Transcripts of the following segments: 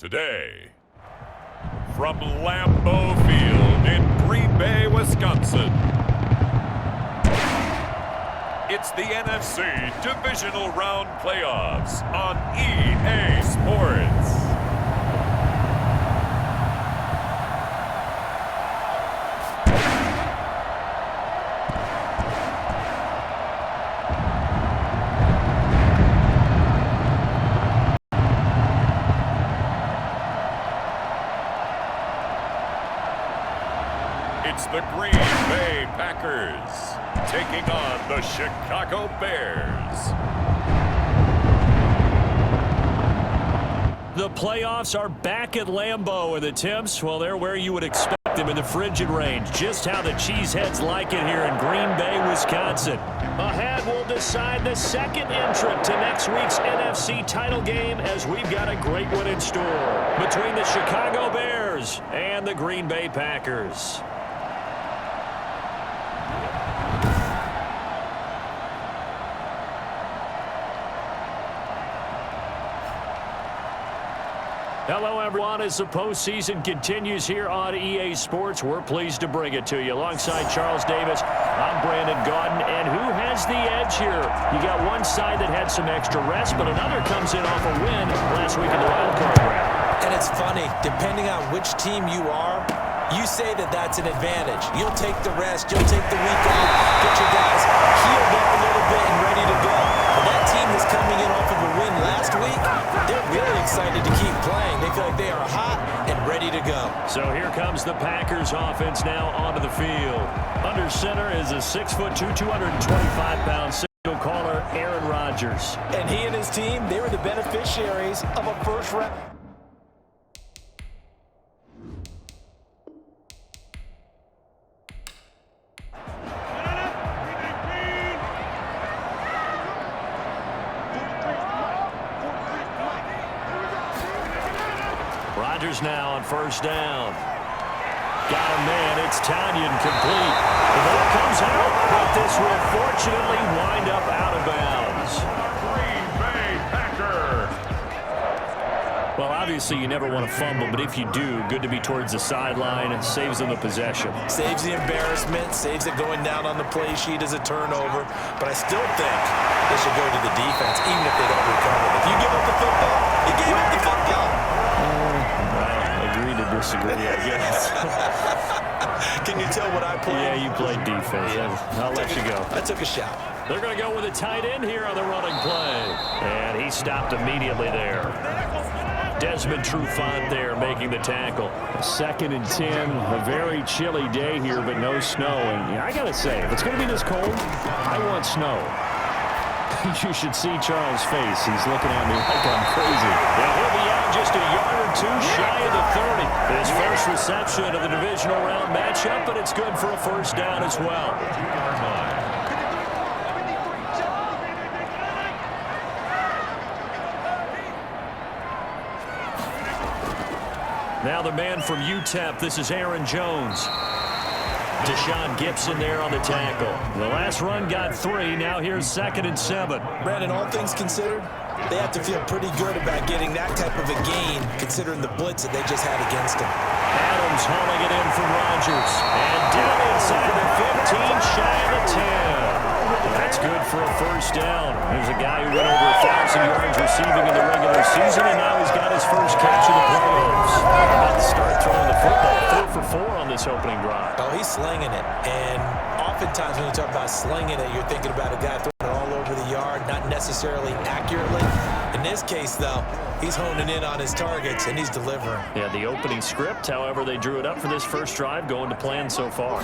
Today, from Lambeau Field in Green Bay, Wisconsin, it's the NFC Divisional Round Playoffs on EA Sports. It's the Green Bay Packers taking on the Chicago Bears. The playoffs are back at Lambeau, and the temps, well, they're where you would expect them in the frigid range. Just how the Cheeseheads like it here in Green Bay, Wisconsin. Ahead, we'll decide the second entrant to next week's NFC title game, as we've got a great one in store between the Chicago Bears and the Green Bay Packers. Hello, everyone. As the postseason continues here on EA Sports, we're pleased to bring it to you. Alongside Charles Davis, I'm Brandon Gaudin. And who has the edge here? You got one side that had some extra rest, but another comes in off a win last week in the wild card round. And it's funny, depending on which team you are, you say that that's an advantage. You'll take the rest, you'll take the week off, get your guys healed up a little bit and ready to go. But that team that's coming in off of a win last week, they're really excited to keep playing. They feel like they are hot and ready to go. So here comes the Packers offense now onto the field. Under center is a 6'2", 225-pound signal caller, Aaron Rodgers. And he and his team, they were the beneficiaries of a first-round. Rodgers now on first down. Got a man. It's Tanyan complete. The ball comes out, but this will fortunately wind up out of bounds. Green Bay Packer. Well, obviously you never want to fumble, but if you do, good to be towards the sideline. It saves them the possession. Saves the embarrassment, saves it going down on the play sheet as a turnover. But I still think they should go to the defense, even if they don't recover. If you give up the football, you gave up the football. Agree to disagree, I guess. Can you tell what I played? Yeah, you played defense. Yeah. I'll let you go. I took a shot. They're going to go with a tight end here on the running play. And he stopped immediately there. Desmond Trufant there making the tackle. 2nd and 10. A very chilly day here, but no snow. And I got to say, if it's going to be this cold, I want snow. You should see Charles' face. He's looking at me like I'm crazy. Yeah, he'll be out just a yard or two shy of the 30. His first reception of the divisional round matchup, but it's good for a first down as well. Now the man from UTEP, this is Aaron Jones. Deshaun Gibson there on the tackle. The last run got 3. Now here's 2nd and 7. Brandon, all things considered, they have to feel pretty good about getting that type of a gain, considering the blitz that they just had against them. Adams hauling it in from Rodgers. And down inside the 15, shy of the 10. That's good for a first down. There's a guy who went over 1,000 yards receiving in the regular season, and now he's got his first catch of the playoffs. About to start throwing the football. 4 for 4 on this opening drive. Oh, he's slinging it. And oftentimes when you talk about slinging it, you're thinking about a guy throwing it all over the yard, not necessarily accurately. In this case, though, he's honing in on his targets, and he's delivering. Yeah, the opening script, however, they drew it up for this first drive, going to plan so far.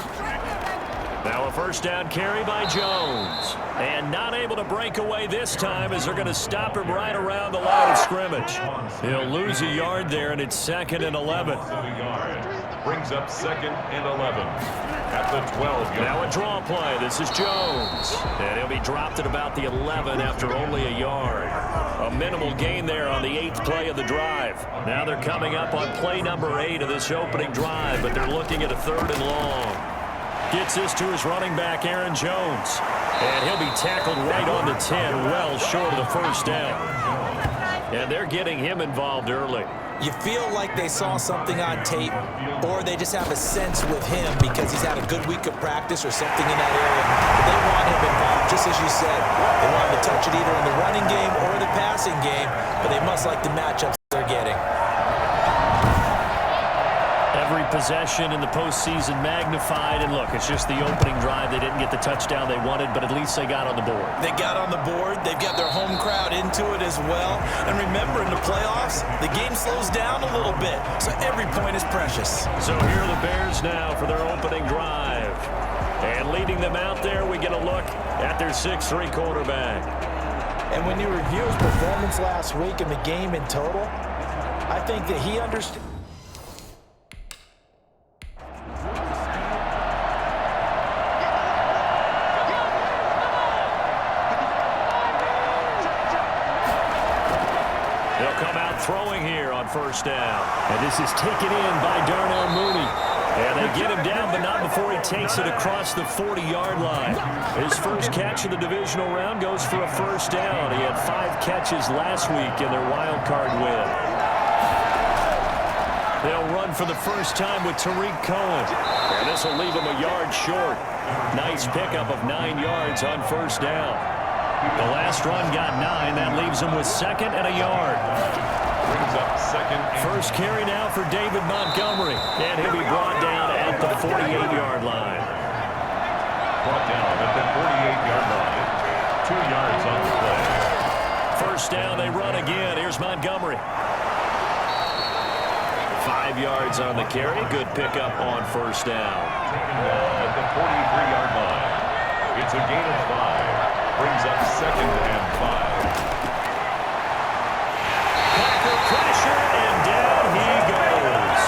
Now a first down carry by Jones. And not able to break away this time as they're going to stop him right around the line of scrimmage. He'll lose a yard there, and it's 2nd and 11. Brings up 2nd and 11 at the 12-yard. Now a draw play. This is Jones. And he'll be dropped at about the 11 after only a yard. A minimal gain there on the 8th play of the drive. Now they're coming up on play number 8 of this opening drive, but they're looking at a 3rd and long. Gets this to his running back, Aaron Jones. And he'll be tackled right on the 10, well short of the first down. And they're getting him involved early. You feel like they saw something on tape, or they just have a sense with him because he's had a good week of practice or something in that area. But they want him involved, just as you said. They want him to touch it either in the running game or the passing game, but they must like the matchups they're getting. Every possession in the postseason magnified, and look, it's just the opening drive. They didn't get the touchdown they wanted, but at least they got on the board. They got on the board. They've got their home crowd into it as well. And remember, in the playoffs, the game slows down a little bit, so every point is precious. So here are the Bears now for their opening drive. And leading them out there, we get a look at their 6'3" quarterback. And when you review his performance last week in the game in total, I think that he understood. Throwing here on first down. And this is taken in by Darnell Mooney. And they get him down, but not before he takes it across the 40-yard line. His first catch of the divisional round goes for a first down. He had 5 catches last week in their wild card win. They'll run for the first time with Tariq Cohen. And this will leave him a yard short. Nice pickup of 9 yards on first down. The last run got 9. That leaves him with 2nd and a yard. Brings up 2nd. First carry now for David Montgomery. And he'll be brought down at the 48-yard line. Brought down at the 48-yard line. 2 yards on the play. First down, they run again. Here's Montgomery. 5 yards on the carry. Good pickup on first down. Taken down at the 43-yard line. It's a gain of 5. Brings up 2nd and 5. Pressure, and down he goes.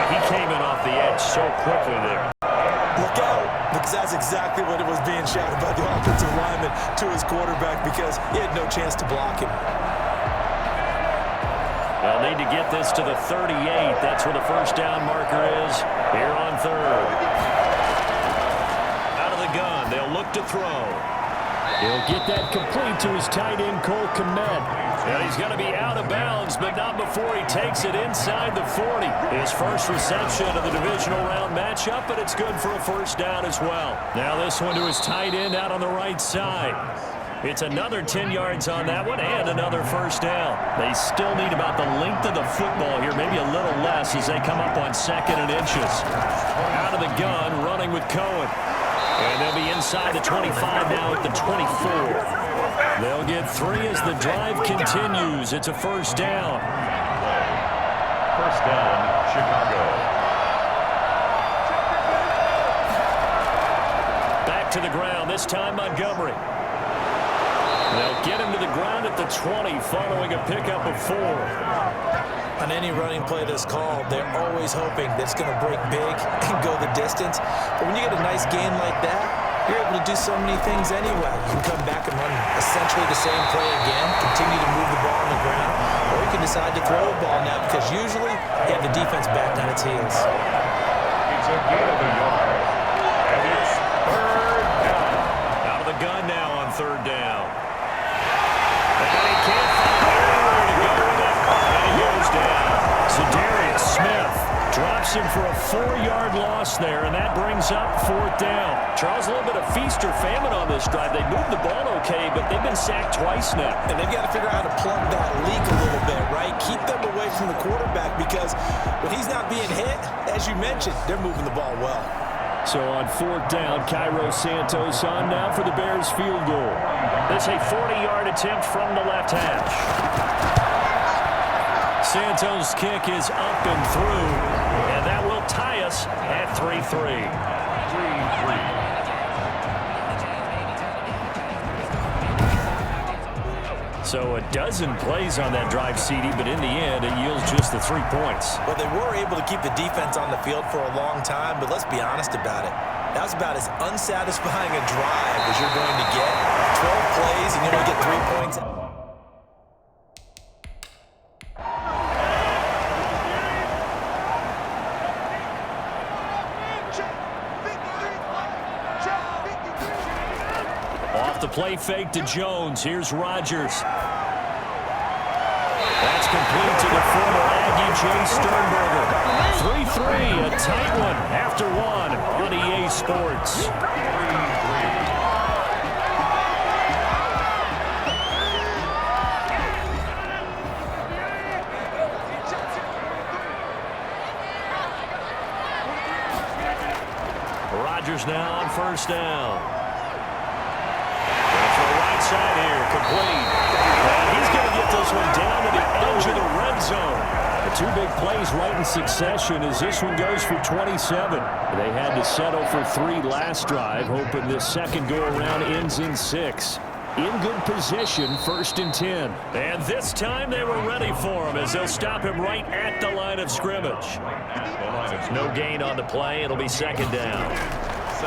He came in off the edge so quickly there. Look out, because that's exactly what it was being shouted by the offensive lineman to his quarterback because he had no chance to block him. They'll need to get this to the 38. That's where the first down marker is here on third. Out of the gun, they'll look to throw. He'll get that complete to his tight end, Cole Kmet. And he's going to be out of bounds, but not before he takes it inside the 40. His first reception of the divisional round matchup, but it's good for a first down as well. Now this one to his tight end out on the right side. It's another 10 yards on that one and another first down. They still need about the length of the football here, maybe a little less as they come up on 2nd and inches. Out of the gun, running with Cohen. And they'll be inside the 25 now at the 24. They'll get 3 as the drive continues. It's a first down. First down, Chicago. Back to the ground, this time Montgomery. They'll get him to the ground at the 20 following a pickup of 4. On any running play that's called, they're always hoping that it's going to break big and go the distance. But when you get a nice gain like that, you're able to do so many things anyway. You can come back and run essentially the same play again, continue to move the ball on the ground, or you can decide to throw the ball now because usually you have the defense back on its heels. It's a gain of a yard. And it's third down. Out of the gun now on third down. And he can't find anywhere to go with it. And he goes down. So Darius Smith drops him for a 4-yard loss there, and that brings up 4th down. Charles, a little bit of feast or famine on this drive. They moved the ball okay, but they've been sacked twice now. And they've got to figure out how to plug that leak a little bit, right? Keep them away from the quarterback because when he's not being hit, as you mentioned, they're moving the ball well. So on 4th down, Cairo Santos on now for the Bears field goal. This a 40-yard attempt from the left hash. Santos' kick is up and through, and that will tie us at 3-3. 3-3. So a dozen plays on that drive, CD, but in the end, it yields just the 3 points. Well, they were able to keep the defense on the field for a long time, but let's be honest about it. That was about as unsatisfying a drive as you're going to get. 12 plays, and you're going to get 3 points. the play fake to Jones. Here's Rodgers. That's complete to the former Aggie, Jay Sternberger. 3-3, a tight one after one on EA Sports. Rodgers now on first down. Going for the right side here, complete. And he's going to get this one down to the edge of the red zone. The two big plays right in succession as this one goes for 27. They had to settle for 3 last drive, hoping this second go-around ends in 6. In good position, 1st and 10. And this time they were ready for him as they'll stop him right at the line of scrimmage. No gain on the play. It'll be 2nd down.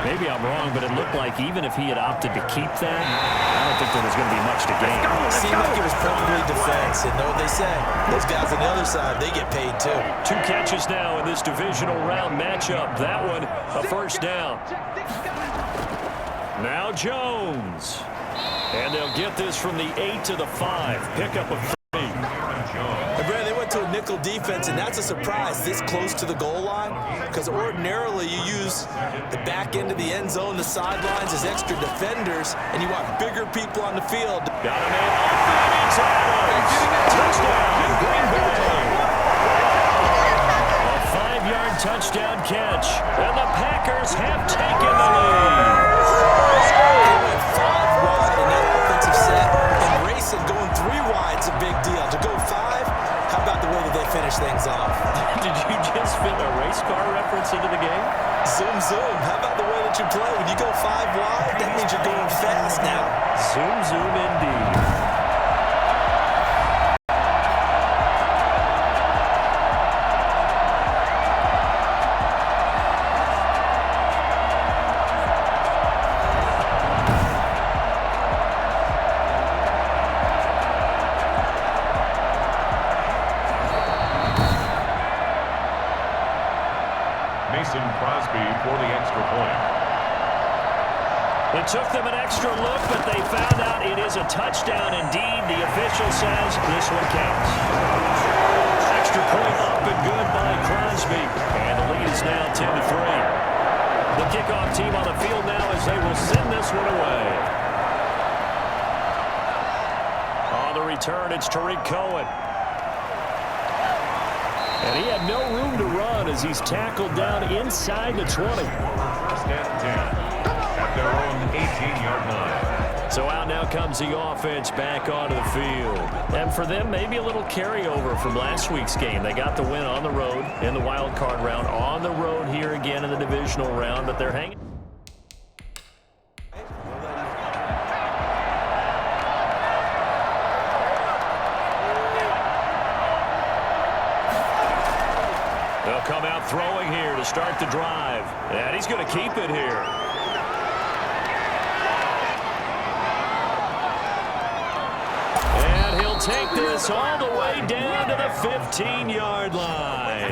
Maybe I'm wrong, but it looked like even if he had opted to keep that, I don't think there was going to be much to gain. It seemed like it was probably defense. And know what they say? Those guys on the other side, they get paid too. 2 catches now in this divisional round matchup. That one, a 1st down. Now Jones. And they'll get this from the 8 to the 5. Pickup of 3. And Brad, they went to a nickel defense, and that's a surprise this close to the goal line, because ordinarily you use the back end of the end zone, the sidelines as extra defenders, and you want bigger people on the field. Got a man open. It's Adams. Touchdown, Green Bay. A 5-yard touchdown catch, and the Packers have taken the lead. They went 5 wide in that offensive set, and racing going 3 wide is a big deal. To go 5, how about the way that they finish things off? Did you just fit a race car reference into the game? Zoom, zoom. How about the way that you play? When you go 5 wide, that means you're going fast now. Zoom, zoom indeed. It took them an extra look, but they found out it is a touchdown indeed. The official says this one counts. Extra point up and good by Crosby. And the lead is now 10-3. The kickoff team on the field now as they will send this one away. On the return, it's Tariq Cohen. And he had no room to run as he's tackled down inside the 20. First and 10. At their own 18-yard line. So out now comes the offense back onto the field. And for them, maybe a little carryover from last week's game. They got the win on the road in the wild card round, on the road here again in the divisional round, but they're hanging. They'll come out throwing here to start the drive. And he's going to keep it here. Take this all the way down to the 15-yard line.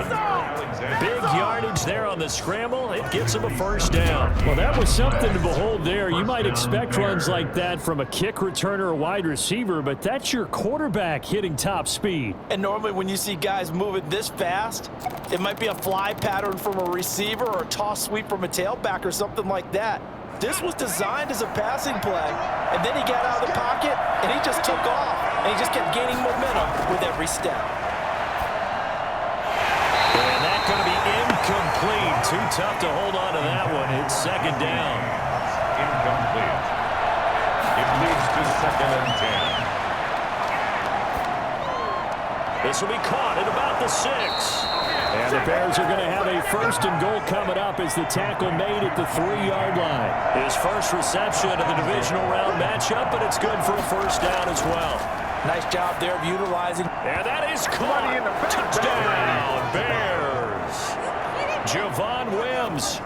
Big yardage there on the scramble. It gets him a 1st down. Well, that was something to behold there. You might expect runs like that from a kick returner or wide receiver, but that's your quarterback hitting top speed. And normally when you see guys moving this fast, it might be a fly pattern from a receiver or a toss sweep from a tailback or something like that. This was designed as a passing play, and then he got out of the pocket, and he just took off, and he just kept gaining momentum with every step. And that's going to be incomplete. Too tough to hold on to that one. It's 2nd down. Incomplete. It leads to 2nd and 10. This will be caught at about the 6. And the Bears are going to have a 1st and goal coming up as the tackle made at the 3-yard line. His first reception of the divisional round matchup, but it's good for a 1st down as well. Nice job there of utilizing. And that is caught. Touchdown, Bears. Javon Wims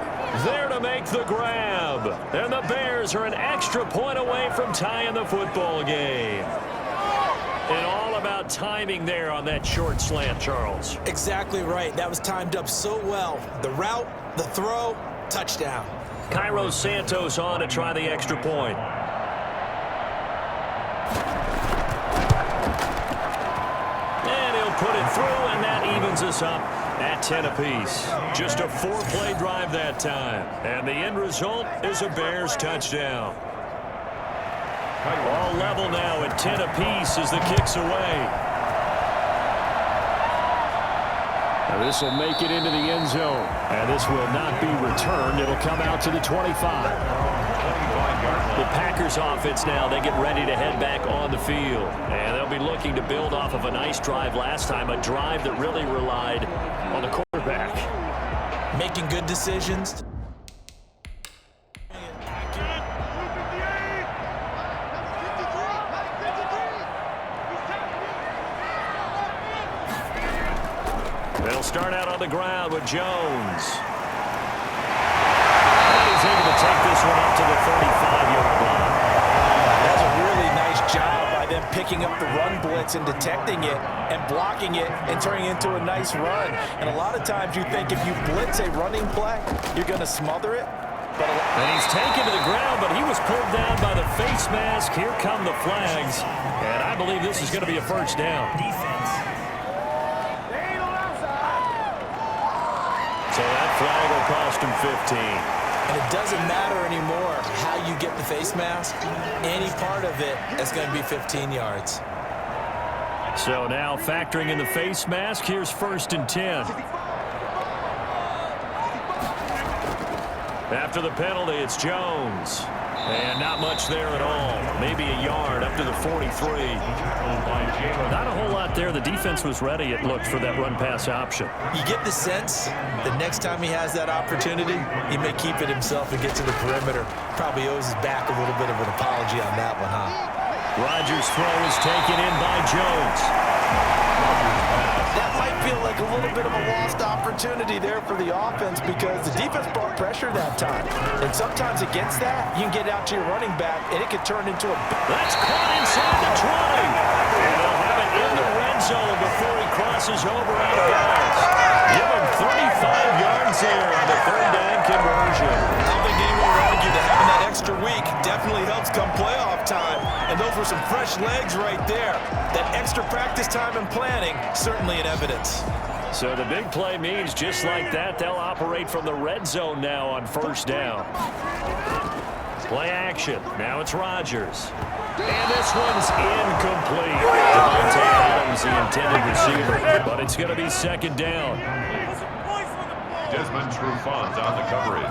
there to make the grab. And the Bears are an extra point away from tying the football game. And all about timing there on that short slant, Charles. Exactly right. That was timed up so well. The route, the throw, touchdown. Cairo Santos on to try the extra point. through, and that evens us up at 10 apiece. Just a 4-play drive that time. And the end result is a Bears touchdown. All level now at 10 apiece as the kick's away. Now this will make it into the end zone. And this will not be returned. It'll come out to the 25. The Packers offense now, they get ready to head back on the field. And they'll be looking to build off of a nice drive last time, a drive that really relied on the quarterback. Making good decisions. They'll start out on the ground with Jones. He's able to take this one up to the 35-yard line. That's a really nice job by them picking up the run blitz and detecting it and blocking it and turning it into a nice run. And a lot of times you think if you blitz a running play, you're going to smother it. And he's taken to the ground, but he was pulled down by the face mask. Here come the flags. And I believe this is going to be a first down. So that flag will cost him 15. And it doesn't matter anymore how you get the face mask. Any part of it is going to be 15 yards. So now factoring in the face mask, here's 1st and 10. After the penalty, it's Jones. And not much there at all. Maybe a yard up to the 43. Not a whole lot there. The defense was ready, it looked, for that run-pass option. You get the sense that next time he has that opportunity, he may keep it himself and get to the perimeter. Probably owes his back a little bit of an apology on that one, huh? Rodgers' throw is taken in by Jones. That might feel like a little bit of a lost opportunity there for the offense because the defense brought pressure that time. And sometimes against that, you can get out to your running back, and it could turn into a... That's caught inside the 20. And they'll have it in the red zone before he crosses over out of bounds. Give him 35 yards there on the 3rd down conversion. I don't think anyone would argue that having that extra week definitely helps come playoff time. And those were some fresh legs right there. That extra practice time and planning, certainly in evidence. So the big play means just like that, they'll operate from the red zone now on 1st down. Play action. Now it's Rodgers. And this one's incomplete. Devontae Adams, the intended receiver, but it's going to be 2nd down. Desmond Trufant's on the coverage.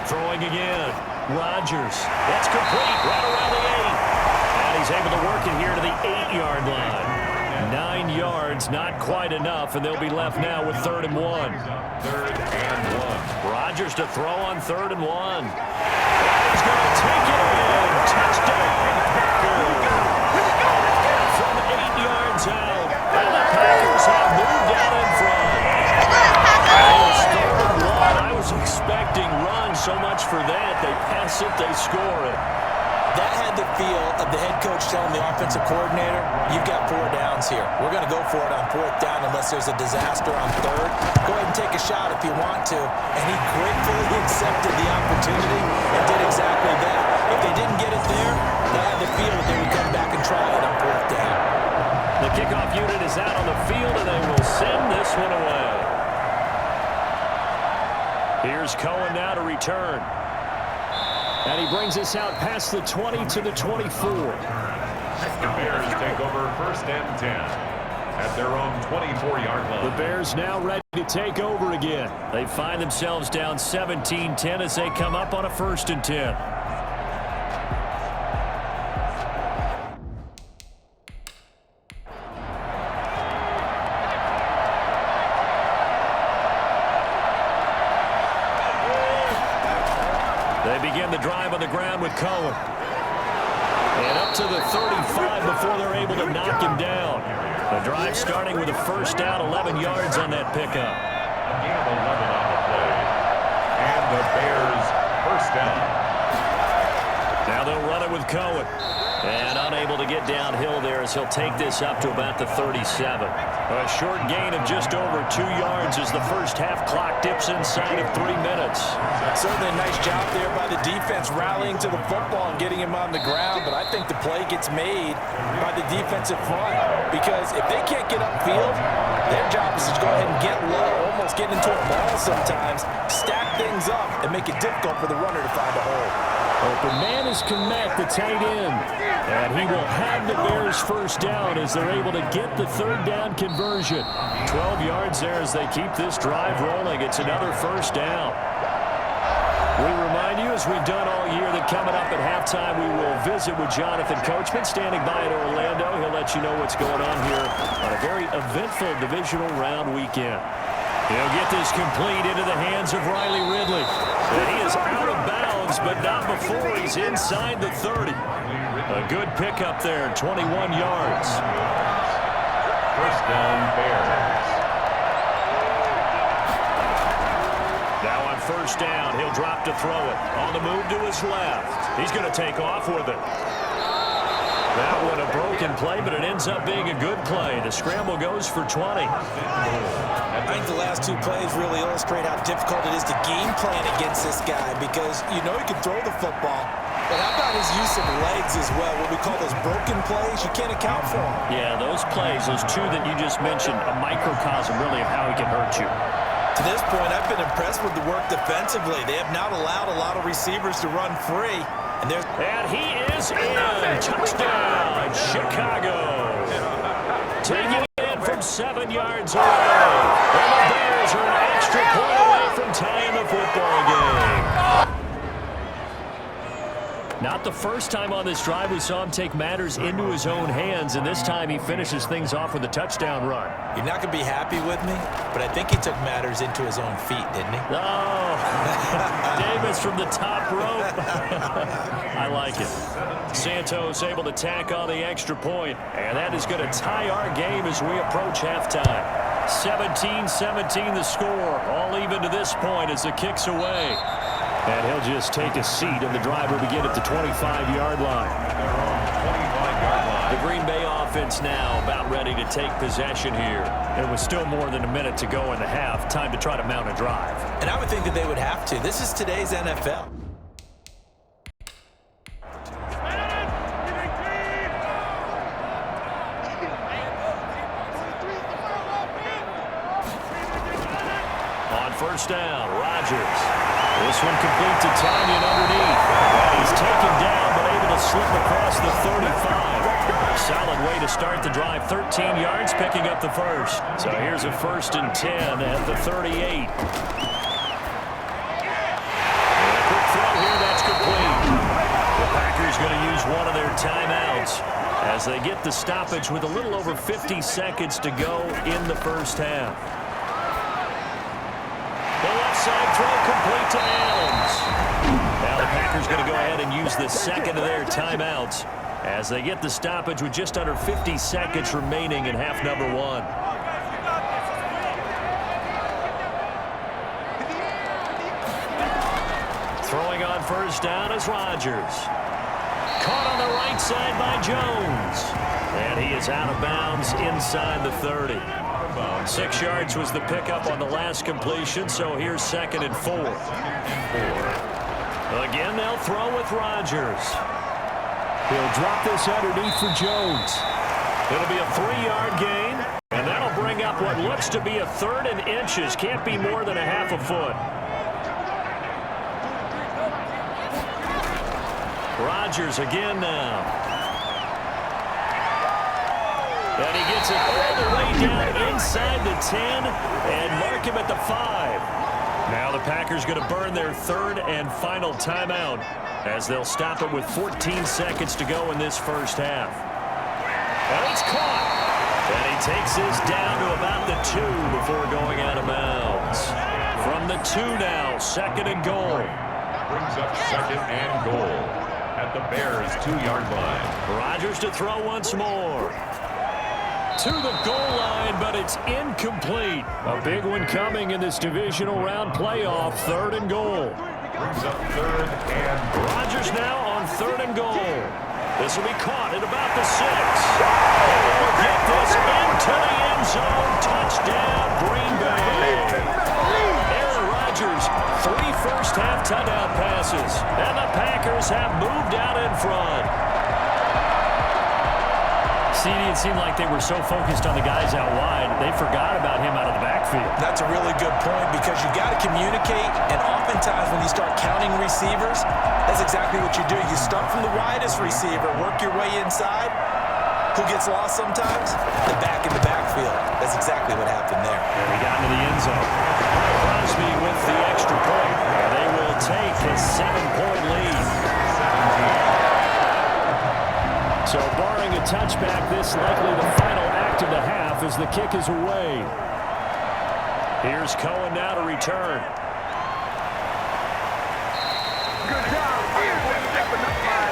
Throwing again. Rodgers. That's complete right around the 8. And he's able to work it here to the 8-yard line. 9 yards, not quite enough, and they'll be left now with 3rd and 1. 3rd and 1. Rodgers to throw on 3rd and 1. And he's going to take it in. Touchdown, Packers. From 8 yards out, and the Packers have moved out in front. It's 3rd and 1. I was expecting run so much for that. They pass it, they score it. That had the feel of the head coach telling the offensive coordinator, you've got 4 downs here. We're going to go for it on 4th down unless there's a disaster on 3rd. Go ahead and take a shot if you want to. And he gratefully accepted the opportunity and did exactly that. If they didn't get it there, they had the feel that they would come back and try it on 4th down. The kickoff unit is out on the field, and they will send this one away. Here's Cohen now to return. And he brings us out past the 20 to the 24. The Bears take over 1st and 10 at their own 24-yard line. The Bears now ready to take over again. They find themselves down 17-10 as they come up on a 1st and 10. They begin the drive on the ground with Cohen. And up to the 35 before they're able to knock him down. The drive starting with a 1st down, 11 yards on that pickup. A gain of 11 on the play. And the Bears 1st down. Now they'll run it with Cohen. And unable to get downhill there as he'll take this up to about the 37. A short gain of just over 2 yards as the first half clock dips inside of 3 minutes. Certainly a nice job there by the defense rallying to the football and getting him on the ground, but I think the play gets made by the defensive front because if they can't get upfield, their job is to go ahead and get low, almost get into a ball sometimes, stack things up, and make it difficult for the runner to find a hole. Open man is Komet, the tight end. And he will have the Bears first down as they're able to get the third down conversion. 12 yards there as they keep this drive rolling. It's another first down. We remind you, as we've done all year, that coming up at halftime, we will visit with Jonathan Coachman standing by in Orlando. He'll let you know what's going on here on a very eventful divisional round weekend. He'll get this complete into the hands of Riley Ridley. And he is out of bounds, but not before he's inside the 30. A good pickup there, 21 yards. First down, Bears. Now on first down, he'll drop to throw it. On the move to his left. He's going to take off with it. That one a broken play, but it ends up being a good play. The scramble goes for 20. I think the last 2 plays really illustrate how difficult it is to game plan against this guy because you know he can throw the football, but how about his use of legs as well? What we call those broken plays, you can't account for them. Yeah, those plays, those 2 that you just mentioned, a microcosm really of how he can hurt you. To this point, I've been impressed with the work defensively. They have not allowed a lot of receivers to run free. And he is in. Touchdown, Chicago. Taking it from 7 yards away. And the Bears are an extra point away from tying the football game. Not the first time on this drive we saw him take matters into his own hands, and this time he finishes things off with a touchdown run. You're not going to be happy with me, but I think he took matters into his own feet, didn't he? Oh, Davis from the top rope. I like it. Santos able to tack on the extra point, and that is going to tie our game as we approach halftime. 17-17 the score, all even to this point as the kick's away. And he'll just take a seat, and the drive will begin at the 25-yard line. The Green Bay offense now about ready to take possession here. It was still more than a minute to go in the half. Time to try to mount a drive. And I would think that they would have to. This is today's NFL. On first down, Rodgers. This one complete to Tanyan underneath. And he's taken down, but able to slip across the 35. Solid way to start the drive. 13 yards, picking up the first. So here's a 1st and 10 at the 38. And a quick throw here, that's complete. The Packers going to use one of their timeouts as they get the stoppage with a little over 50 seconds to go in the first half. Side throw complete to Adams. Now the Packers going to go ahead and use the second of their timeouts as they get the stoppage with just under 50 seconds remaining in half number 1. Throwing on first down is Rodgers. Caught on the right side by Jones. And he is out of bounds inside the 30. 6 yards was the pickup on the last completion, so here's 2nd and 4. Again, they'll throw with Rodgers. He'll drop this underneath for Jones. It'll be a 3-yard gain, and that'll bring up what looks to be a 3rd and inches. Can't be more than a half a foot. Rodgers again now. And he gets it all the way down inside the 10 and mark him at the 5. Now the Packers going to burn their 3rd and final timeout as they'll stop it with 14 seconds to go in this first half. And it's caught. And he takes this down to about the 2 before going out of bounds. From the 2 now, 2nd and goal. Brings up 2nd and goal at the Bears' 2-yard line. Rodgers to throw once more. To the goal line, but it's incomplete. A big one coming in this divisional round playoff. 3rd and goal. Brings up 3rd and goal. Rodgers now on 3rd and goal. This will be caught at about the 6. And they'll get this into the end zone. Touchdown, Green Bay. Aaron Rodgers, 3 first-half touchdown passes. And the Packers have moved out in front. CD, it seemed like they were so focused on the guys out wide, they forgot about him out of the backfield. That's a really good point because you got to communicate, and oftentimes when you start counting receivers, that's exactly what you do. You start from the widest receiver, work your way inside. Who gets lost sometimes? The back in the backfield. That's exactly what happened there. And he got into the end zone. Crosby with the extra point. They will take a 7-point lead. So barring a touchback, this likely the final act of the half as the kick is away. Here's Cohen now to return. Good job. Stepping up my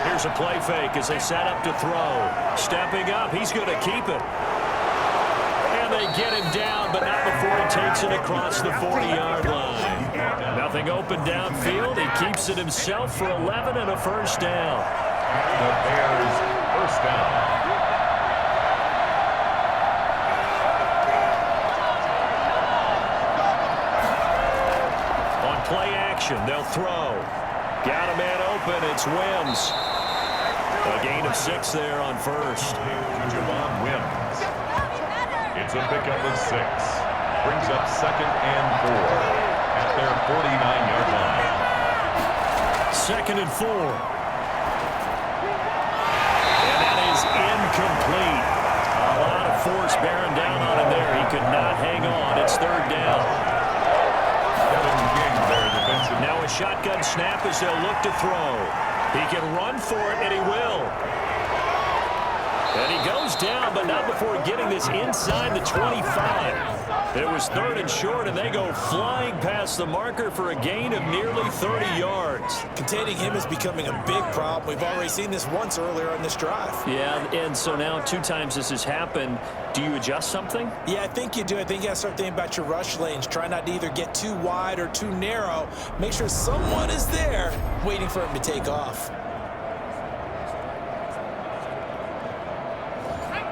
Here's a play fake as they set up to throw. Stepping up, he's going to keep it. And they get him down, but not before he takes it across the 40-yard line. Nothing open downfield. He keeps it himself for 11 and a first down. The Bears first down. On play action, they'll throw. Got a man open, it's Wims. A gain of 6 there on first. Javon Wims. It's a pickup of 6. Brings up 2nd and 4 at their 49-yard line. 2nd and 4. And that is incomplete. A lot of force bearing down on him there. He could not hang on. It's 3rd down. Kevin King there, defensive. Now a shotgun snap as they'll look to throw. He can run for it, and he will. And he goes down, but not before getting this inside the 25. It was 3rd and short, and they go flying past the marker for a gain of nearly 30 yards. Containing him is becoming a big problem. We've already seen this once earlier on this drive. Yeah, and so now 2 times this has happened. Do you adjust something? Yeah, I think you do. I think you got to start thinking about your rush lanes. Try not to either get too wide or too narrow. Make sure someone is there waiting for him to take off.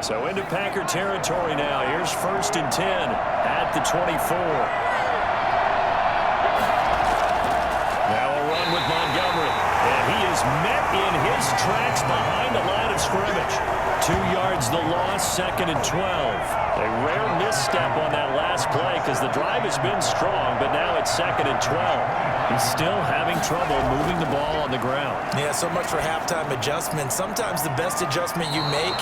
So into Packer territory now. Here's 1st and 10 at the 24. Now a run with Montgomery. And he is met in his tracks behind the line of scrimmage. 2 yards the loss, 2nd and 12. A rare misstep on that last play because the drive has been strong, but now it's 2nd and 12. He's still having trouble moving the ball on the ground. Yeah, so much for halftime adjustment. Sometimes the best adjustment you make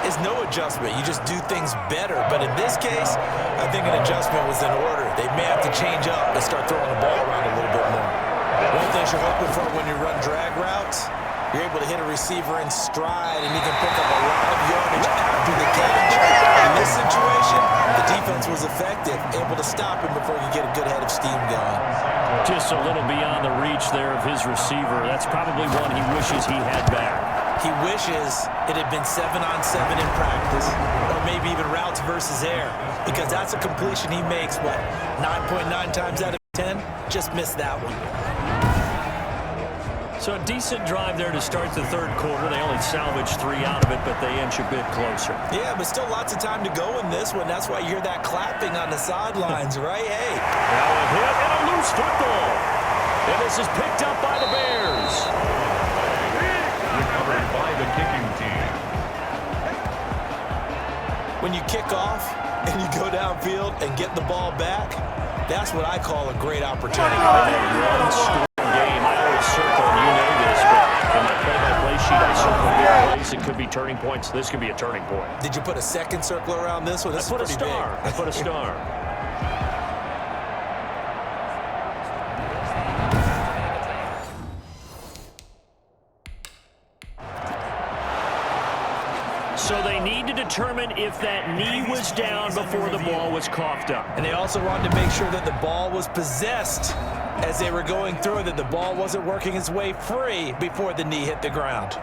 is no adjustment. You just do things better. But in this case, I think an adjustment was in order. They may have to change up and start throwing the ball around a little bit more. One thing you're hoping for when you run drag routes, you're able to hit a receiver in stride, and you can pick up a lot of yardage after the catch. In this situation, the defense was effective, able to stop him before you get a good head of steam going. Just a little beyond the reach there of his receiver. That's probably one he wishes he had back. He wishes it had been 7-on-7 in practice, or maybe even routes versus air, because that's a completion he makes, 9.9 times out of 10? Just missed that one. So a decent drive there to start the 3rd quarter. They only salvaged 3 out of it, but they inch a bit closer. Yeah, but still lots of time to go in this one. That's why you hear that clapping on the sidelines, right? Hey. Now a hit and a loose football. And this is picked up by the Bears. Recovered by the kicking team. When you kick off and you go downfield and get the ball back, that's what I call a great opportunity. One-score game. I always circle, and you know this, but in my play-by-play sheet, I circle big plays. It could be turning points. This could be a turning point. Did you put a second circle around this one? This I put a is pretty star. big. I put a star. So they need to determine if that knee was down before the ball was coughed up. And they also wanted to make sure that the ball was possessed as they were going through, that the ball wasn't working its way free before the knee hit the ground.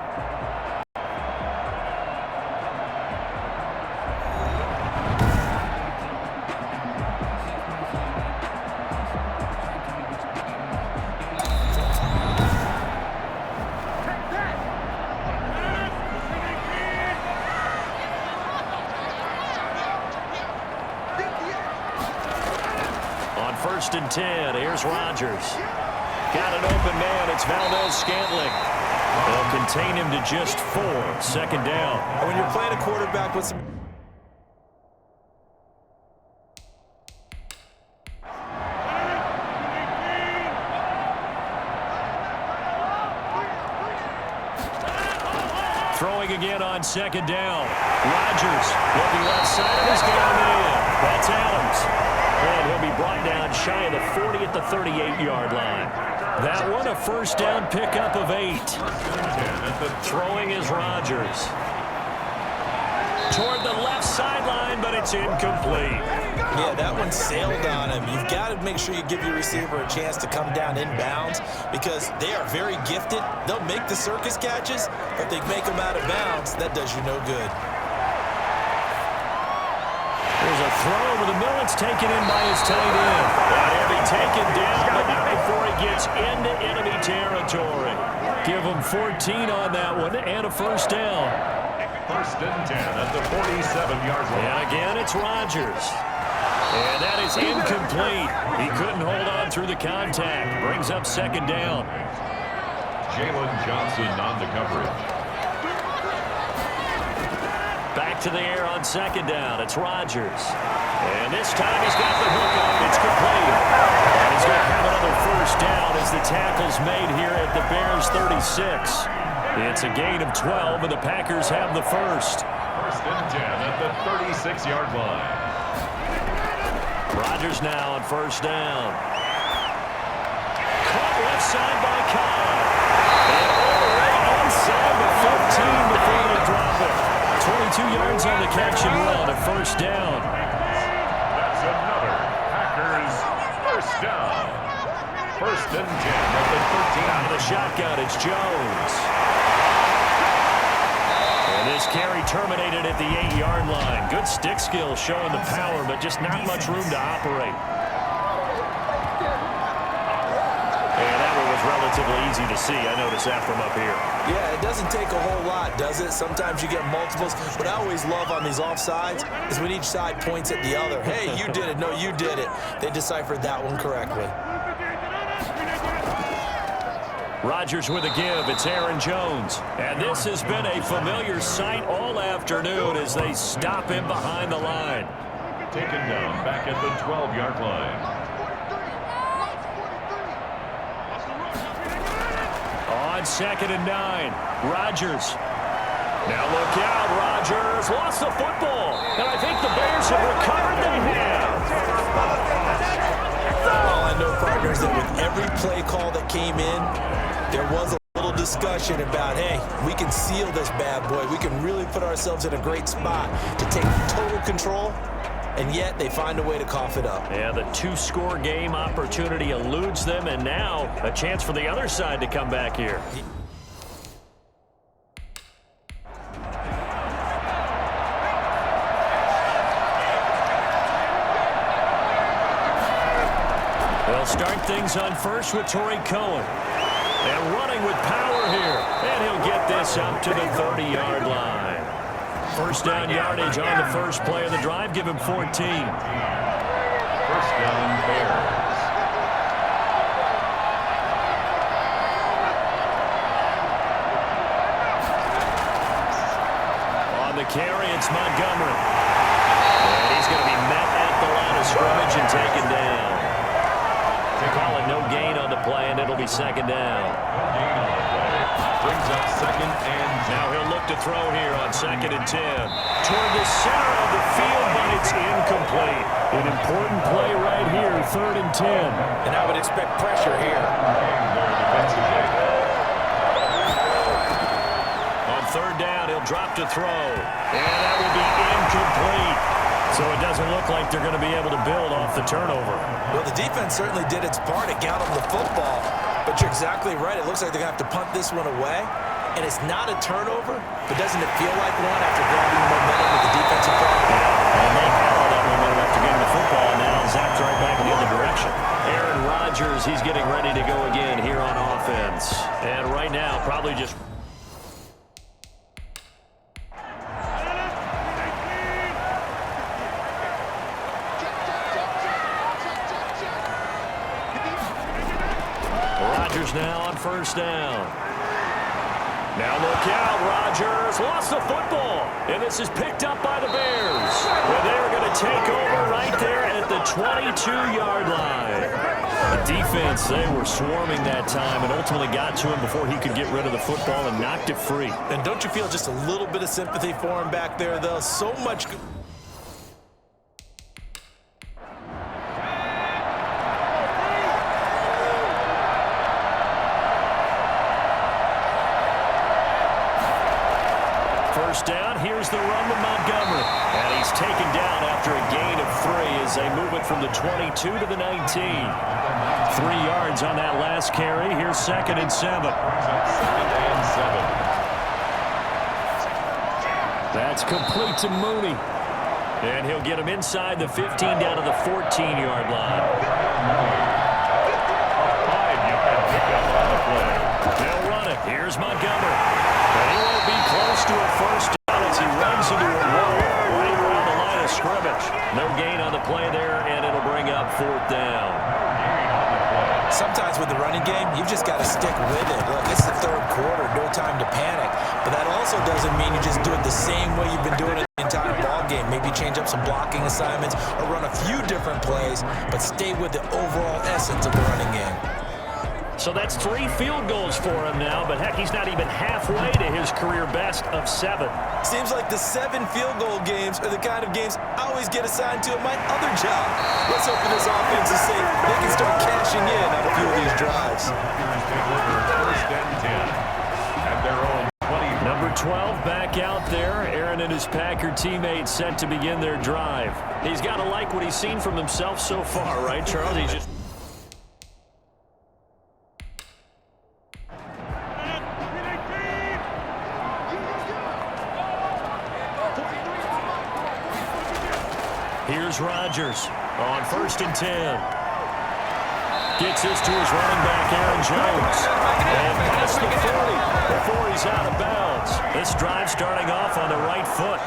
and 10. Here's Rodgers. Got an open man. It's Valdez-Scantling. They'll contain him to just 4. Second down. When you're playing a quarterback with some... Throwing again on second down. Rodgers looking left side of his down man. That's Adams. And he'll be brought down shy of the 40 at the 38-yard line. That one a first down pickup of 8. Throwing is Rodgers. Toward the left sideline, but it's incomplete. Yeah, that one sailed on him. You've got to make sure you give your receiver a chance to come down inbounds because they are very gifted. They'll make the circus catches, but if they make them out of bounds, that does you no good. There's a throw over the middle. It's taken in by his tight end. And he'll be taken down, but not before he gets into enemy territory. Give him 14 on that one and a first down. First and 10 at the 47-yard line. And again, it's Rodgers. And that is incomplete. He couldn't hold on through the contact. Brings up second down. Jalen Johnson on the coverage. Back to the air on second down. It's Rodgers. And this time he's got the hook up. It's complete. And he's going to have another first down as the tackle's made here at the Bears 36. It's a gain of 12, and the Packers have the first. First and 10 at the 36-yard line. Rodgers now on first down. Caught left side by Cobb. And all the way inside the 15 before they drop it. 22 yards on the catch and run, a first down. That's another Packers first down. First and 10 at the 13. Out of the shotgun, it's Jones. And this carry terminated at the 8-yard line. Good stick skill showing the power, but just not much room to operate. And that one was relatively easy to see. I noticed that from up here. Yeah, it doesn't take a whole lot, does it? Sometimes you get multiples. What I always love on these offsides is when each side points at the other. Hey, you did it. No, you did it. They deciphered that one correctly. Rodgers with a give. It's Aaron Jones. And this has been a familiar sight all afternoon as they stop him behind the line. Taken down back at the 12-yard line. On second and 9, Rodgers. Now look out, Rodgers lost the football. And I think the Bears have recovered. They have. Well, I know, partners, that with every play call that came in, there was a little discussion about, hey, we can seal this bad boy. We can really put ourselves in a great spot to take total control, and yet they find a way to cough it up. Yeah, the 2-score game opportunity eludes them, and now a chance for the other side to come back here. They'll start things on first with Torrey Cohen. And running with power here. And he'll get this up to the 30-yard line. First down yardage on the first play of the drive. Give him 14. First down, Bears. On the carry, it's Montgomery. And he's going to be met at the line of scrimmage and taken down. They call it no gain on the play, and it'll be second down. Gain on the play. Brings up second and 10. Now he'll look to throw here on second and 10. Toward the center of the field, but it's incomplete. An important play right here, third and 10. And I would expect pressure here. On third down, he'll drop to throw. And that will be incomplete. So it doesn't look like they're going to be able to build off the turnover. Well, the defense certainly did its part. It got them the football. But you're exactly right. It looks like they're going to have to punt this one away. And it's not a turnover, but doesn't it feel like one after grabbing momentum with the defensive play? Yeah, and they had all that momentum after getting the football, and now zapped right back in the other direction. Aaron Rodgers, he's getting ready to go again here on offense. And right now, probably just... Chargers now on first down. Now look out, Rodgers lost the football, and this is picked up by the Bears. Well, they're going to take over right there at the 22-yard line. The defense, they were swarming that time and ultimately got to him before he could get rid of the football and knocked it free. And don't you feel just a little bit of sympathy for him back there, though? So much good. First down, here's the run with Montgomery. And he's taken down after a gain of 3 as they move it from the 22 to the 19. 3 yards on that last carry. Here's 2nd and 7. That's complete to Mooney. And he'll get him inside the 15 down to the 14-yard line. 5-yard pickup on the play. They'll run it. Here's Montgomery. And he won't be close to a first down as he runs into a wall right around the line of scrimmage. No gain on the play there, and it'll bring up 4th down. Sometimes with the running game, you've just got to stick with it. Look, it's the 3rd quarter, no time to panic. But that also doesn't mean you just do it the same way you've been doing it the entire ball game. Maybe change up some blocking assignments or run a few different plays, but stay with the overall essence of the running game. So that's 3 field goals for him now, but heck, he's not even halfway to his career best of 7. Seems like the 7 field goal games are the kind of games I always get assigned to at my other job. Let's hope for this offense is safe. They can start cashing in on a few of these drives. First and 10 at their own 20. Number 12 back out there. Aaron and his Packer teammates set to begin their drive. He's got to like what he's seen from himself so far, right, Charles? He's just... Here's Rodgers on 1st and 10. Gets this to his running back, Aaron Jones. And past the 40 before he's out of bounds. This drive starting off on the right foot,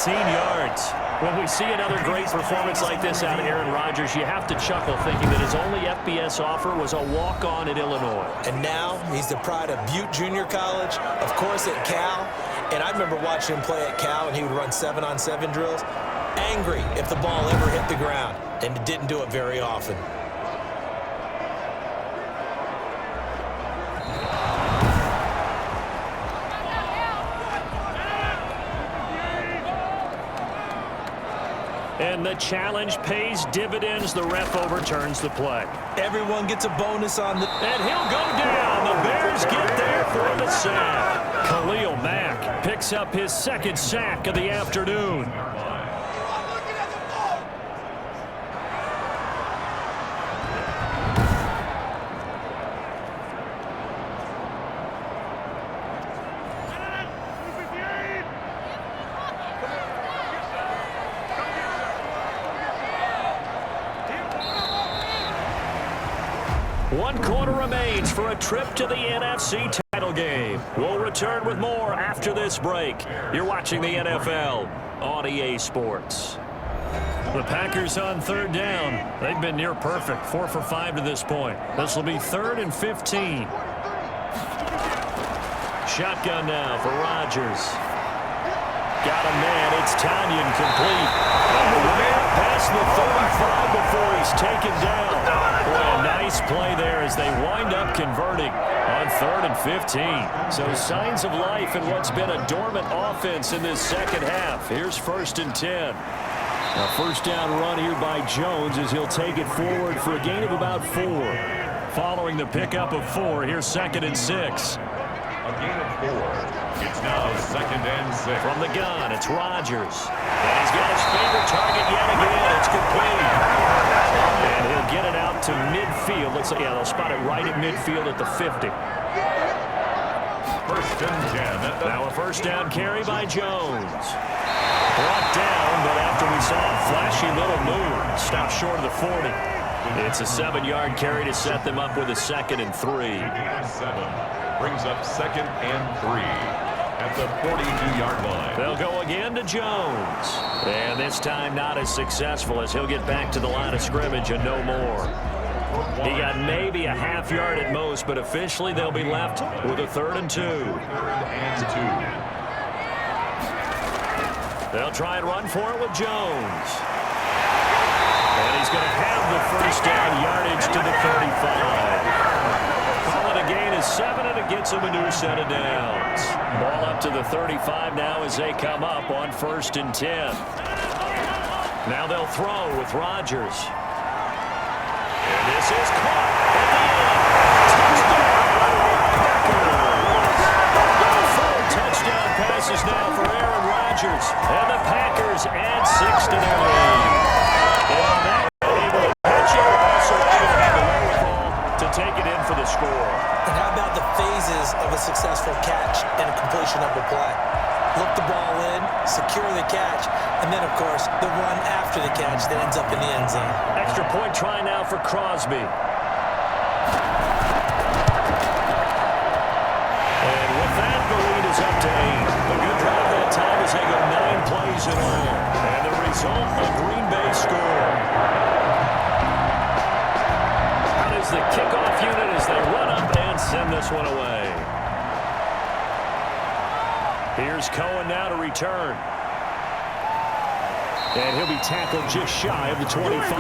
18 yards. When we see another great performance like this out of Aaron Rodgers, you have to chuckle thinking that his only FBS offer was a walk-on at Illinois. And now he's the pride of Butte Junior College, of course at Cal. And I remember watching him play at Cal, and he would run 7-on-7 drills. Angry if the ball ever hit the ground, and it didn't do it very often. And the challenge pays dividends. The ref overturns the play. Everyone gets a bonus on the... And he'll go down. The Bears get there for the sack. Khalil Mack picks up his 2nd sack of the afternoon. One quarter remains for a trip to the NFC title game. We'll return with more after this break. You're watching the NFL on EA Sports. The Packers on 3rd down. They've been near perfect, 4 for 5 to this point. This will be 3rd and 15. Shotgun now for Rodgers. Got a man. It's Tanyan complete. And way up past the 35 before he's taken down. Boy, a nice play there as they wind up converting on 3rd and 15. So signs of life in what's been a dormant offense in this second half. Here's 1st and 10. A first down run here by Jones as he'll take it forward for a gain of about 4. Following the pickup of 4, here's 2nd and 6. A gain of 4. It's now 2nd and 6. From the gun, it's Rodgers. And he's got his favorite target yet again. It's complete. And he'll get it out to midfield. Looks like, yeah, they'll spot it right at midfield at the 50. 1st and 10. Now a first down carry by Jones. Brought down, but after we saw a flashy little move, stopped short of the 40. It's a 7-yard carry to set them up with a 2nd and 3. 7 brings up 2nd and 3. At the 42-yard line. They'll go again to Jones. And this time not as successful as he'll get back to the line of scrimmage and no more. He got maybe a half yard at most, but officially they'll be left with a 3rd and 2. 3rd and 2. They'll try and run for it with Jones. And he's going to have the first down, yardage to the 35. Call it a gain of 7, and it gets him a new set of downs. Ball up to the 35 now as they come up on 1st and 10. Now they'll throw with Rodgers. And this is caught at the end. Touchdown! 4 touchdown passes now for Aaron Rodgers. And the Packers add 6 to their lead. And that able to catch it, also able to have the wherewithal to take it in for the score. And how about the phases of a successful catch and a completion of a play? Look the ball in, secure the catch, and then, of course, the run after the catch that ends up in the end zone. Extra point try now for Crosby. And with that, the lead is up to 8. A good drive that time as they go 9 plays in all. And the result, a Green Bay score. How does the kickoff unit as they run up and send this one away? Here's Cohen now to return. And he'll be tackled just shy of the 25. Take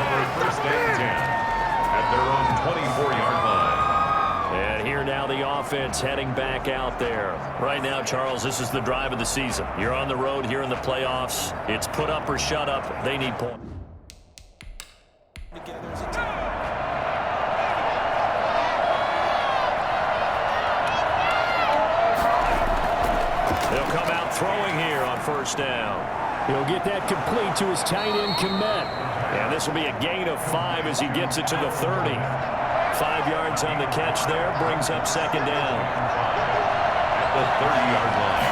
over 1st and 10 at their own 24-yard line. And here now the offense heading back out there. Right now, Charles, this is the drive of the season. You're on the road here in the playoffs. It's put up or shut up. They need points. They'll come out throwing here on 1st down. He'll get that complete to his tight end, Komet. And this will be a gain of 5 as he gets it to the 30. 5 yards on the catch there, brings up 2nd down. At the 30-yard line.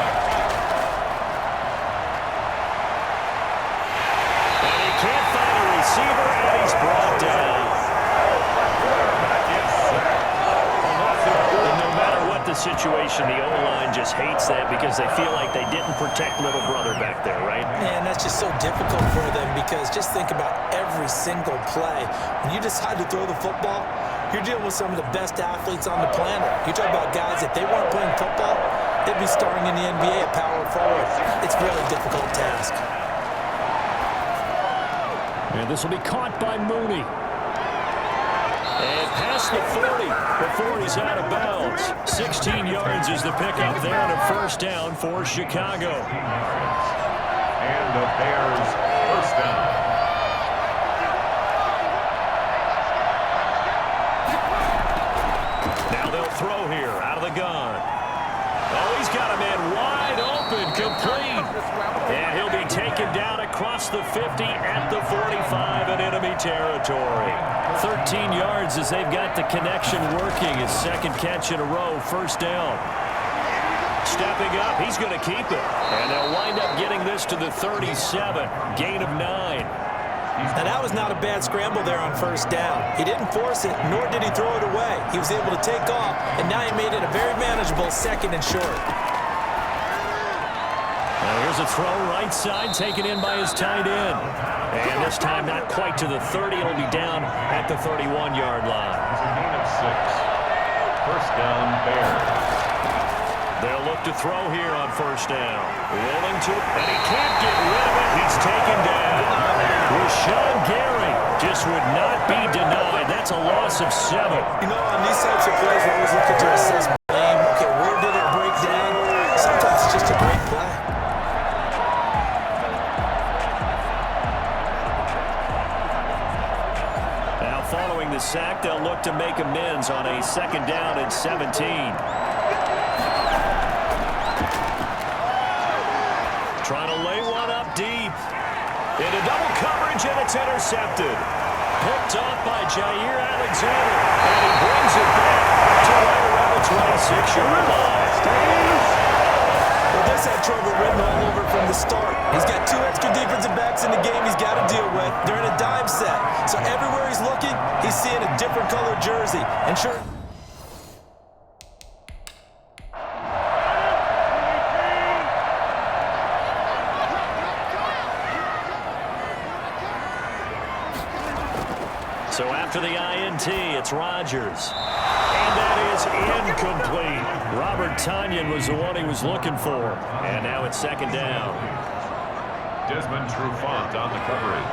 And he can't find a receiver, and he's brought down. And no matter what the situation, the O-line just hates that because they feel like they didn't protect little brother back there, right? Man, that's just so difficult for them because just think about every single play. When you decide to throw the football, you're dealing with some of the best athletes on the planet. You talk about guys, if they weren't playing football, they'd be starring in the NBA at power forward. It's a really difficult task. And this will be caught by Mooney. And past the 40 before he's out of bounds. 16 yards is the pickup there on a 1st down for Chicago. And the Bears 1st down. Now they'll throw here out of the gun. Oh, he's got a man wide open, complete. And he'll be taken down across the 50 at the 45 in enemy territory. 13 yards as they've got the connection working. His 2nd catch in a row, 1st down. Stepping up, he's going to keep it. And they'll wind up getting this to the 37, gain of 9. Now, that was not a bad scramble there on 1st down. He didn't force it, nor did he throw it away. He was able to take off, and now he made it a very manageable 2nd and short. Now here's a throw right side, taken in by his tight end. And this time not quite to the 30. It'll be down at the 31-yard line. It's a gain of 6. 1st down, Bears. They'll look to throw here on 1st down. Rolling to it, and he can't get rid of it. He's taken down. Rashawn Gary just would not be denied. That's a loss of 7. You know, on these types of plays, we're always looking to assess blame. Okay, where did it break down? Sometimes it's just a great play. Now following the sack, they'll look to make amends on a 2nd down and 17. Trying to lay one up deep. Into double coverage, and it's intercepted. Picked off by Jair Alexander. And he brings it back to right around the 26-yard line. Well, this had trouble written all over from the start. He's got 2 extra defensive backs in the game he's got to deal with. They're in a dime set. So everywhere he's looking, he's seeing a different colored jersey. And sure... So after the INT, it's Rodgers. And that is incomplete. Robert Tonyan was the one he was looking for. And now it's second down. Desmond Trufant on the coverage.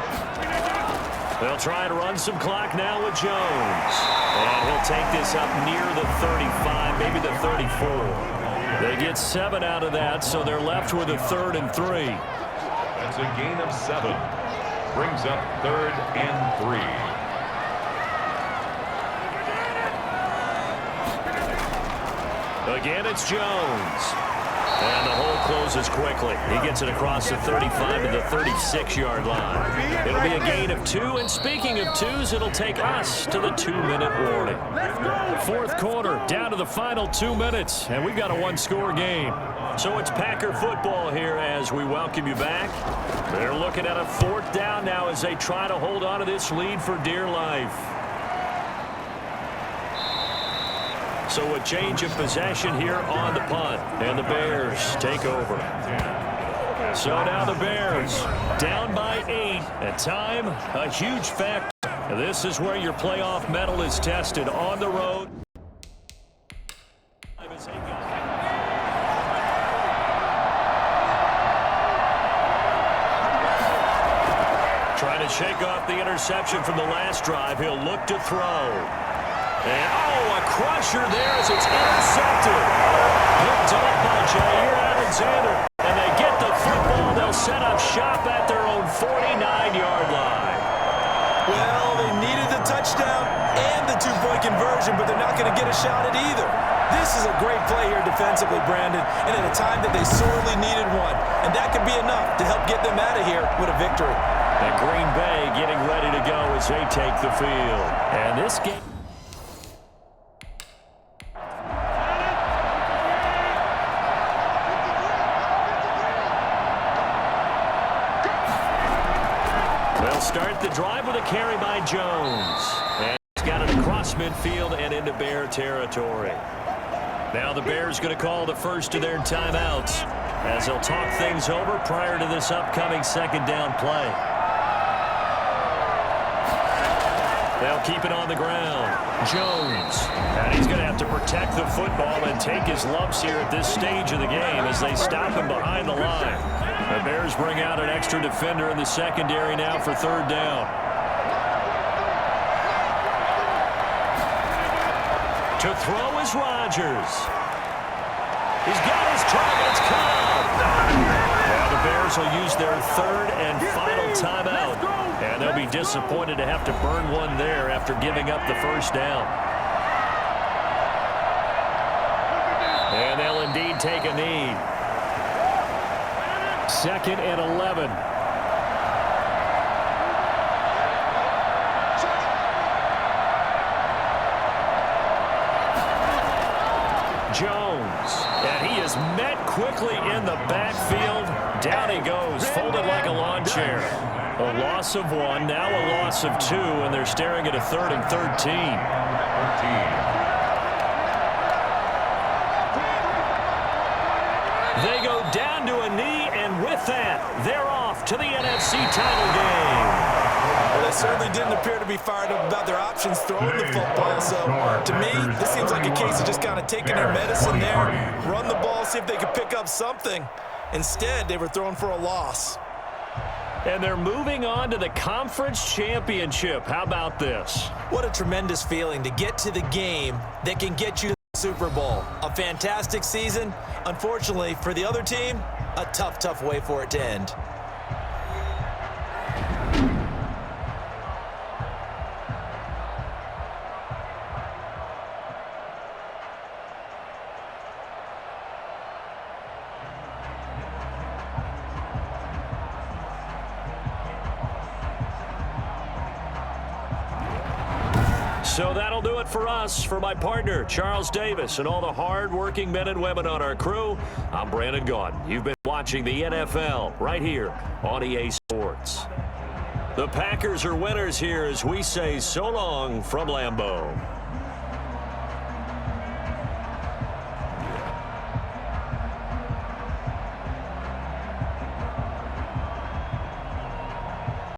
They'll try to run some clock now with Jones. And he'll take this up near the 35, maybe the 34. They get 7 out of that, so they're left with a 3rd and 3. That's a gain of 7. Brings up 3rd and 3. Again, it's Jones. And the hole closes quickly. He gets it across the 35 to the 36-yard line. It'll be a gain of 2. And speaking of 2s, it'll take us to the 2-minute warning. Fourth quarter, down to the final 2 minutes, and we've got a 1-score game. So it's Packer football here as we welcome you back. They're looking at a 4th down now as they try to hold on to this lead for dear life. So a change of possession here on the punt. And the Bears take over. So now the Bears down by 8. At time, a huge factor. This is where your playoff medal is tested on the road. Trying to shake off the interception from the last drive. He'll look to throw. And, a crusher there as it's intercepted. Picked up by Jair Alexander. And they get the football. They'll set up shop at their own 49-yard line. Well, they needed the touchdown and the 2-point conversion, but they're not going to get a shot at either. This is a great play here defensively, Brandon, and at a time that they sorely needed one. And that could be enough to help get them out of here with a victory. And Green Bay getting ready to go as they take the field. And this game... They'll start the drive with a carry by Jones. And he's got it across midfield and into Bear territory. Now the Bears going to call the first of their timeouts as they'll talk things over prior to this upcoming 2nd down play. They'll keep it on the ground. Jones. And he's going to have to protect the football and take his lumps here at this stage of the game as they stop him behind the line. The Bears bring out an extra defender in the secondary now for 3rd down. To throw is Rodgers. He's got his target. It's caught. Now the Bears will use their 3rd and final timeout. And they'll be disappointed to have to burn one there after giving up the 1st down. And they'll indeed take a knee. 2nd and 11. Jones. And he is met quickly in the backfield. Down he goes, folded like a lawn chair. A loss of 1, now a loss of 2, and they're staring at a 3rd and 13. They go down to a knee, and with that, they're off to the NFC title game. Well, they certainly didn't appear to be fired up about their options throwing the football. So, to me, this seems like a case of just kind of taking their medicine there, run the ball, see if they could pick up something. Instead, they were throwing for a loss. And they're moving on to the conference championship. How about this? What a tremendous feeling to get to the game that can get you to the Super Bowl. A fantastic season. Unfortunately, for the other team, a tough, tough way for it to end. So that'll do it for us. For my partner, Charles Davis, and all the hard-working men and women on our crew, I'm Brandon Gaudin. You've been watching the NFL right here on EA Sports. The Packers are winners here as we say so long from Lambeau.